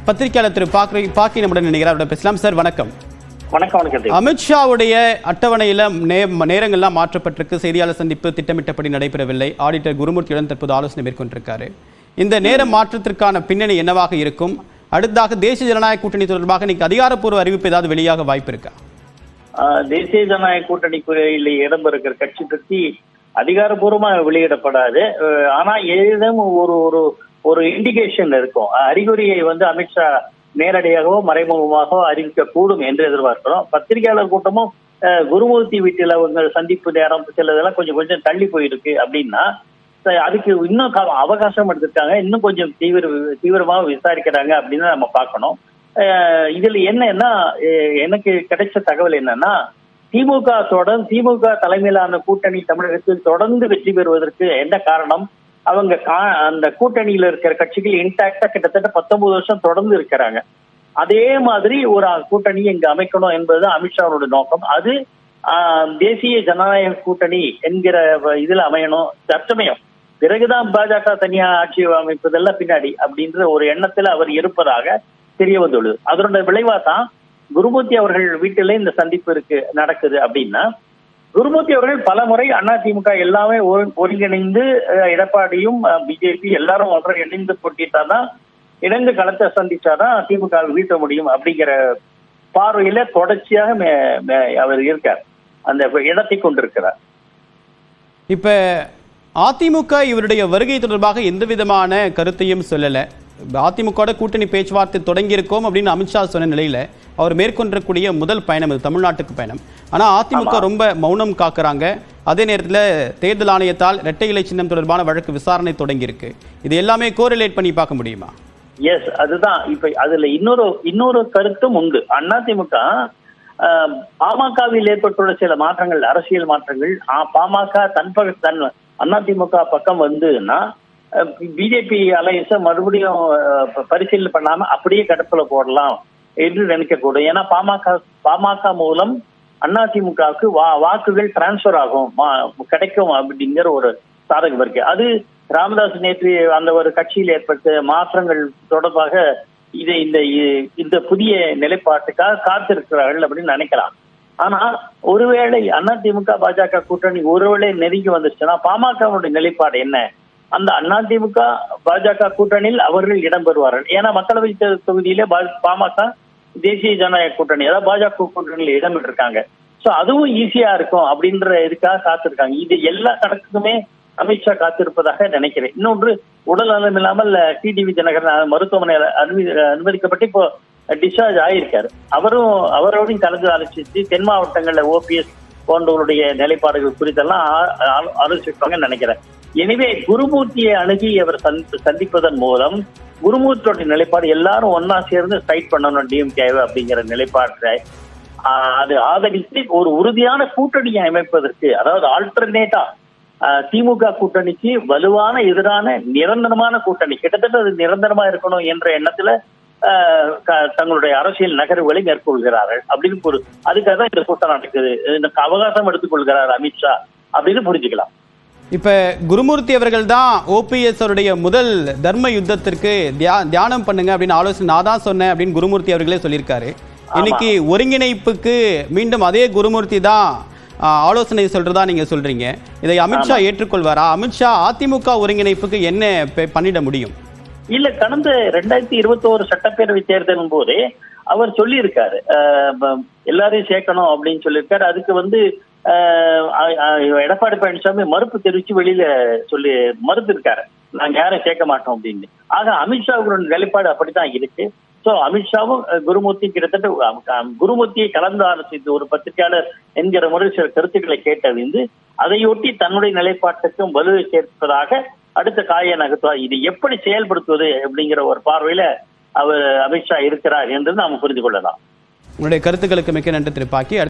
பத்திரிகையாளர் திரு பாக்கி நம்முடன் நினைக்கிறார். பேசலாம் சார். வணக்கம். வணக்கம். அமித்ஷாவுடைய அட்டவணையில நேரங்கள்லாம் மாற்றப்பட்டிருக்கு. செய்தியாளர் சந்திப்பு திட்டமிட்டபடி நடைபெறவில்லை. ஆடிட்டர் குருமூர்த்தியுடன் தற்போது ஆலோசனை மேற்கொண்டிருக்காரு. இந்த நேர மாற்றத்திற்கான பின்னணி என்னவாக இருக்கும்? அடுத்ததாக தேசிய ஜனநாயக கூட்டணி தொடர்பாக இன்னைக்கு அதிகாரப்பூர்வ அறிவிப்பு ஏதாவது வெளியாக வாய்ப்பு இருக்கா? தேசிய ஜனநாயக கூட்டணிக்குள்ள இடம்பெறுகிற கட்சி பற்றி அதிகாரப்பூர்வமாக வெளியிடப்படாது. ஆனா ஏதும் ஒரு இண்டிகேஷன் இருக்கும். அறிகுறியை அமித்ஷா நேரடியாகவோ மறைமுகமாகவோ அறிவிக்க கூடும் என்று எதிர்பார்க்கிறோம். பத்திரிகையாளர் கூட்டமும் குருமூர்த்தி வீட்டில் அவங்க சந்திப்பு நேரம் சிலதெல்லாம் கொஞ்சம் தள்ளி போயிருக்கு அப்படின்னா அதுக்கு இன்னும் அவகாசம் எடுத்திருக்காங்க. இன்னும் கொஞ்சம் தீவிரமாக விசாரிக்கிறாங்க அப்படின்னு நம்ம பார்க்கணும். இதுல என்னன்னா எனக்கு கிடைச்ச தகவல் என்னன்னா திமுக தலைமையிலான கூட்டணி தமிழகத்தில் தொடர்ந்து வெற்றி பெறுவதற்கு என்ன காரணம்? அவங்க அந்த கூட்டணியில இருக்கிற கட்சிகள் இன்டாக்டா கிட்டத்தட்ட 19 வருஷம் தொடர்ந்து இருக்கிறாங்க. அதே மாதிரி ஒரு கூட்டணி இங்க அமைக்கணும் என்பது அமித்ஷாவோட நோக்கம். அது தேசிய ஜனநாயக கூட்டணி என்கிற இதுல அமையணும். தற்சமயம் பிறகுதான் பாஜக தனியா ஆட்சி அமைப்பதெல்லாம் பின்னாடி அப்படின்ற ஒரு எண்ணத்துல அவர் இருப்பதாக தெரிய வந்துள்ளது. அதனுடைய விளைவா தான் குருமூர்த்தி அவர்கள் வீட்டில இந்த சந்திப்பு நடக்குது. அப்படின்னா குருமூர்த்தி அவர்கள் பல முறை அதிமுக எல்லாமே ஒருங்கிணைந்து எடப்பாடியும் பிஜேபி எல்லாரும் ஒன்றை இணைந்து போட்டிட்டாதான் இணைந்து களத்தை சந்திச்சாதான் திமுக வீட்ட முடியும் அப்படிங்கிற பார்வையில தொடர்ச்சியாக அவர் இருக்கார், அந்த இடத்தை கொண்டிருக்கிறார். இப்ப அதிமுக இவருடைய வருகை தொடர்பாக எந்த விதமான கருத்தையும் சொல்லல. அதிமுக கூட்டணி பேச்சுவார்த்தை தொடங்கி இருக்கோம் அப்படின்னு அமித்ஷா சொன்ன நிலையில அவர் மேற்கொண்டக்கூடிய முதல் பயணம் இது தமிழ்நாட்டுக்கு பயணம். ஆனா அதிமுக ரொம்ப மௌனம் காக்குறாங்க. அதே நேரத்தில் தேர்தல் ஆணையத்தால் இரட்டை இலை சின்னம் தொடர்பான வழக்கு விசாரணை தொடங்கி இருக்கு. இது எல்லாமே கோரிலேட் பண்ணி பார்க்க முடியுமா? எஸ், அதுதான். இப்ப அதுல இன்னொரு கருத்தும் உண்டு. அதிமுக பாமகவில் ஏற்பட்டுள்ள சில மாற்றங்கள், அரசியல் மாற்றங்கள், பாமக தன் அதிமுக பக்கம் வந்துன்னா பிஜேபி அலையன்ஸை மறுபடியும் பரிசீலனை பண்ணாம அப்படியே கடப்புல போடலாம் என்று நினைக்கக்கூடும். ஏன்னா பாமக மூலம் அதிமுகவுக்கு வாக்குகள் டிரான்ஸ்பர் ஆகும், கிடைக்கும் அப்படிங்கிற ஒரு சாதகம் இருக்கு. அது ராமதாஸ் நேற்று அந்த ஒரு கட்சியில் ஏற்பட்ட மாற்றங்கள் தொடர்பாக இந்த புதிய நிலைப்பாட்டுக்காக காத்திருக்கிறார்கள் அப்படின்னு நினைக்கலாம். ஆனா ஒருவேளை அதிமுக பாஜக கூட்டணி ஒருவேளை நெருங்கி வந்துருச்சுன்னா பாமகவுடைய நிலைப்பாடு என்ன? அந்த அதிமுக பாஜக கூட்டணியில் அவர்கள் இடம்பெறுவார்கள். ஏன்னா மக்களவை தொகுதியில பாமக தேசிய ஜனநாயக கூட்டணி, அதாவது பாஜக கூட்டணியில் இடம்பெற்றிருக்காங்க. சோ அதுவும் ஈஸியா இருக்கும் அப்படின்ற இதுக்காக காத்திருக்காங்க. இது எல்லா கணக்குக்குமே அமித்ஷா காத்திருப்பதாக நினைக்கிறேன். இன்னொன்று, உடல் நலம் இல்லாமல் டிடிவி தினகரன் மருத்துவமனையில் அனுமதிக்கப்பட்டு இப்போ டிஸ்சார்ஜ் ஆகியிருக்காரு. அவரோடையும் கலந்து ஆலோசித்து தென் மாவட்டங்கள்ல ஓபிஎஸ் போன்றவருடைய நிலைப்பாடுகள் குறித்தெல்லாம் ஆலோசிப்பாங்கன்னு நினைக்கிறேன். எனவே குருமூர்த்தியை அணுகி அவர் சந்திப்பதன் மூலம் குருமூர்த்தியோட நிலைப்பாடு எல்லாரும் ஒன்னா சேர்ந்து ஃபைட் பண்ணணும் டிஎம்கேவை அப்படிங்கிற நிலைப்பாட்டை அது ஆதரித்து ஒரு உறுதியான கூட்டணியை அமைப்பதற்கு, அதாவது ஆல்டர்னேட்டா திமுக கூட்டணிக்கு வலுவான எதிரான நிரந்தரமான கூட்டணி, கிட்டத்தட்ட அது நிரந்தரமா இருக்கணும் என்ற எண்ணத்துல தங்களுடைய அரசியல் நகர்வுகளை மேற்கொள்கிறார்கள் அப்படின்னு அதுக்காக தான் இந்த கூட்டம் நடக்குது. இந்த அவகாசம் எடுத்துக்கொள்கிறார் அமித்ஷா அப்படின்னு புரிஞ்சுக்கலாம். இப்ப குருமூர்த்தி அவர்கள் தான் ஓபிஎஸ் அவருடைய முதல் தர்ம யுத்தத்திற்கு தியானம் பண்ணுங்க அப்படின்னு ஆலோசனை நான் தான் சொன்னேன் அப்படின்னு குருமூர்த்தி அவர்களே சொல்லியிருக்காரு. இன்னைக்கு ஒருங்கிணைப்புக்கு மீண்டும் அதே குருமூர்த்தி தான் ஆலோசனை சொல்றதா நீங்க சொல்றீங்க. இதை அமித்ஷா ஏற்றுக்கொள்வாரா? அமித்ஷா அதிமுக ஒருங்கிணைப்புக்கு என்ன பண்ணிட முடியும்? இல்ல, கடந்த 2021 சட்டப்பேரவை தேர்தலின் போதே அவர் சொல்லி இருக்காரு, எல்லாரையும் சேர்க்கணும் அப்படின்னு சொல்லியிருக்காரு. அதுக்கு எடப்பாடி பழனிசாமி மறுப்பு தெரிவிச்சு வெளியில சொல்லி மறுத்து இருக்காரு, நாங்க யாரும் சேர்க்க மாட்டோம் அப்படின்னு. ஆக அமித்ஷாவோட நிலைப்பாடு அப்படித்தான் இருக்கு. சோ அமித்ஷாவும் குருமூர்த்தி கிட்டத்தட்ட குருமூர்த்தியை கலந்து ஆலோசித்து ஒரு பத்திரிகையாளர் என்கிற முறை சில கருத்துக்களை கேட்டறிந்து அதையொட்டி தன்னுடைய நிலைப்பாட்டுக்கும் வலுவை சேர்ப்பதாக அடுத்த காயை நகர்த்துவார். இது எப்படி செயல்படுத்துவது அப்படிங்கிற ஒரு பார்வையில அவர் அமித்ஷா இருக்கிறார் என்று நாம் புரிந்து கொள்ளலாம். உங்களுடைய கருத்துக்களுக்கு மிக்க நன்றி திரு பாக்கி.